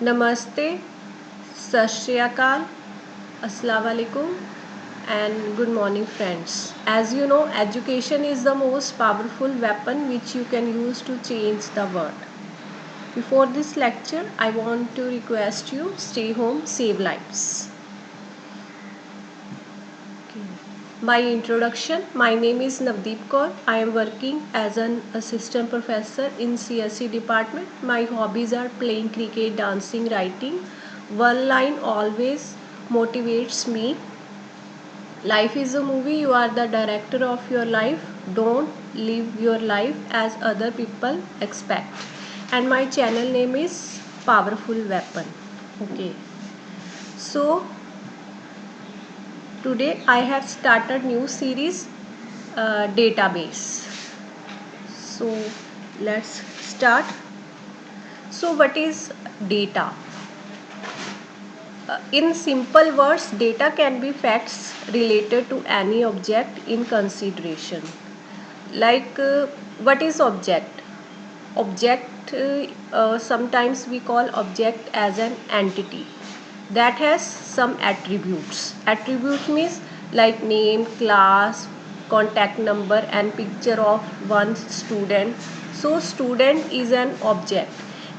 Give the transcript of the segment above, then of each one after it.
Namaste, Sat Shri Akal, Assalamu alaikum, and good morning, friends. As you know, education is the most powerful weapon which you can use to change the world. Before this lecture, I want to request you stay home, save lives. My introduction. My name is Navdeep Kaur. I am working as an assistant professor in CSE department. My hobbies are playing cricket, dancing, writing. One line always motivates me. Life is a movie. You are the director of your life. Don't live your life as other people expect. And my channel name is Powerful Weapon. Okay. So today I have started new series database. So let's start. So what is data? In simple words, data can be facts related to any object in consideration. Like what is object? Object sometimes we call object as an entity that has some attributes. Attribute means like name, class, contact number and picture of one student. So student is an object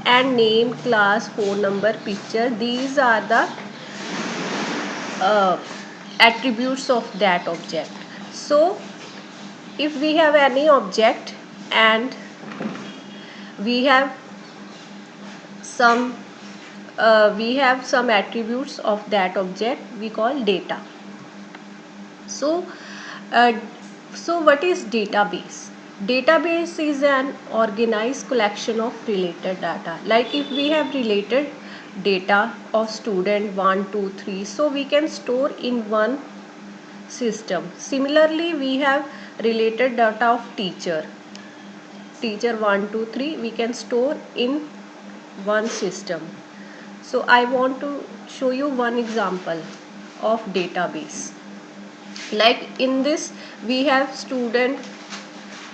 and name, class, phone number, picture, these are the uh, attributes of that object. So if we have any object and we have some attributes of that object, we call data. So uh, what is database? Database is an organized collection of related data. Like if we have related data of student 1 2 3, so we can store in one system. Similarly, we have related data of teacher 1 2 3, we can store in one system. So I want to show you one example of database. Like in this we have student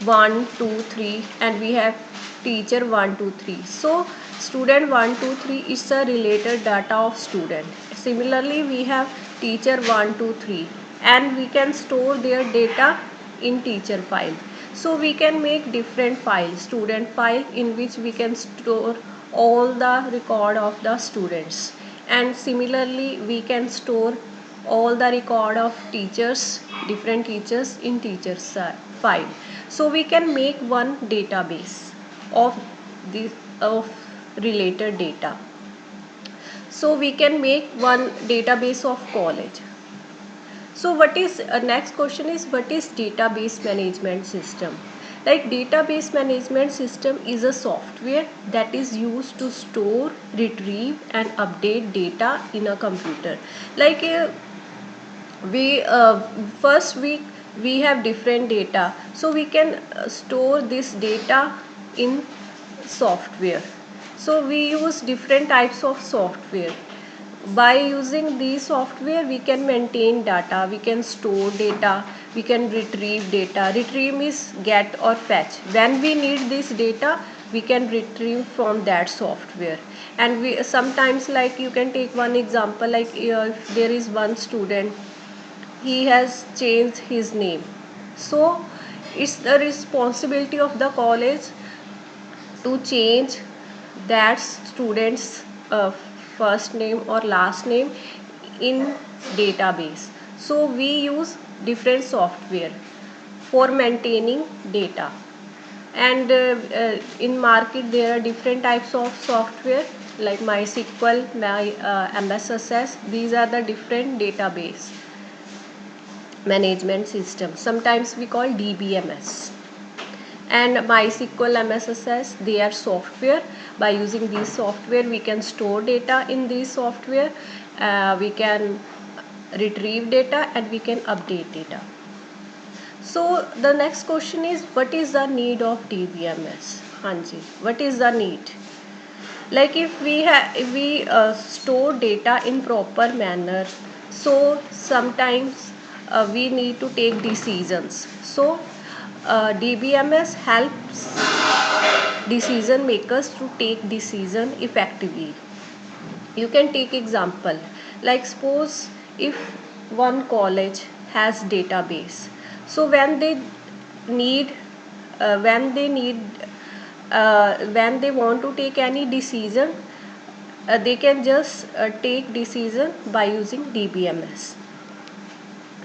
1 2 3 and we have teacher 1 2 3. So student 1 2 3 is a related data of student. Similarly, we have teacher 1 2 3 and we can store their data in teacher file. So we can make different files, student file in which we can store all the record of the students, and similarly we can store all the record of teachers, different teachers in teachers file. So we can make one database of this of related data. So we can make one database of college. So what is next question is, what is database management system? Like database management system is a software that is used to store, retrieve and update data in a computer. Like we first we have different data, so we can store this data in software. So we use different types of software. By using these software we can maintain data, we can store data, we can retrieve data. Retrieve means get or fetch. When we need this data, we can retrieve from that software. And we sometimes, like you can take one example, like if there is one student, he has changed his name, so it's the responsibility of the college to change that student's first name or last name in database. So we use different software for maintaining data. And in market there are different types of software like MySQL, MSSS. These are the different database management system. Sometimes we call DBMS. And MySQL, MSSS, they are software. By using these software we can store data in these software, we can retrieve data and we can update data. So the next question is, what is the need of DBMS? Hanji, what is the need? Like if we store data in proper manner, so sometimes we need to take decisions. So DBMS helps decision makers to take decision effectively. You can take example, like suppose if one college has database, so need when they need when they want to take any decision, they can just take decision by using DBMS.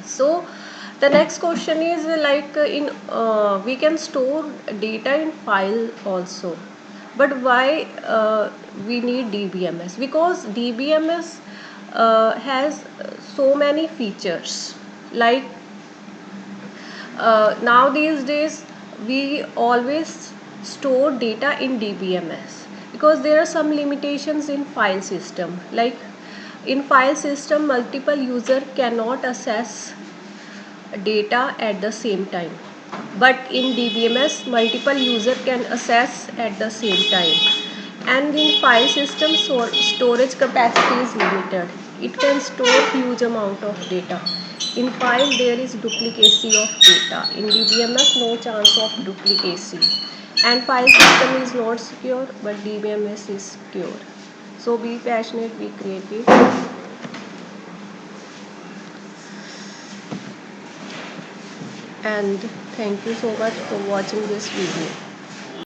So the next question is like in we can store data in file also, but why we need DBMS? Because DBMS has so many features, like now these days we always store data in DBMS because there are some limitations in file system, like in file system multiple user cannot access data at the same time, but in DBMS multiple user can access at the same time. And in file system, storage capacity is limited, it can store huge amount of data. In file there is duplicacy of data, in DBMS no chance of duplicacy, and file system is not secure but DBMS is secure. So be passionate, be creative, and thank you so much for watching this video.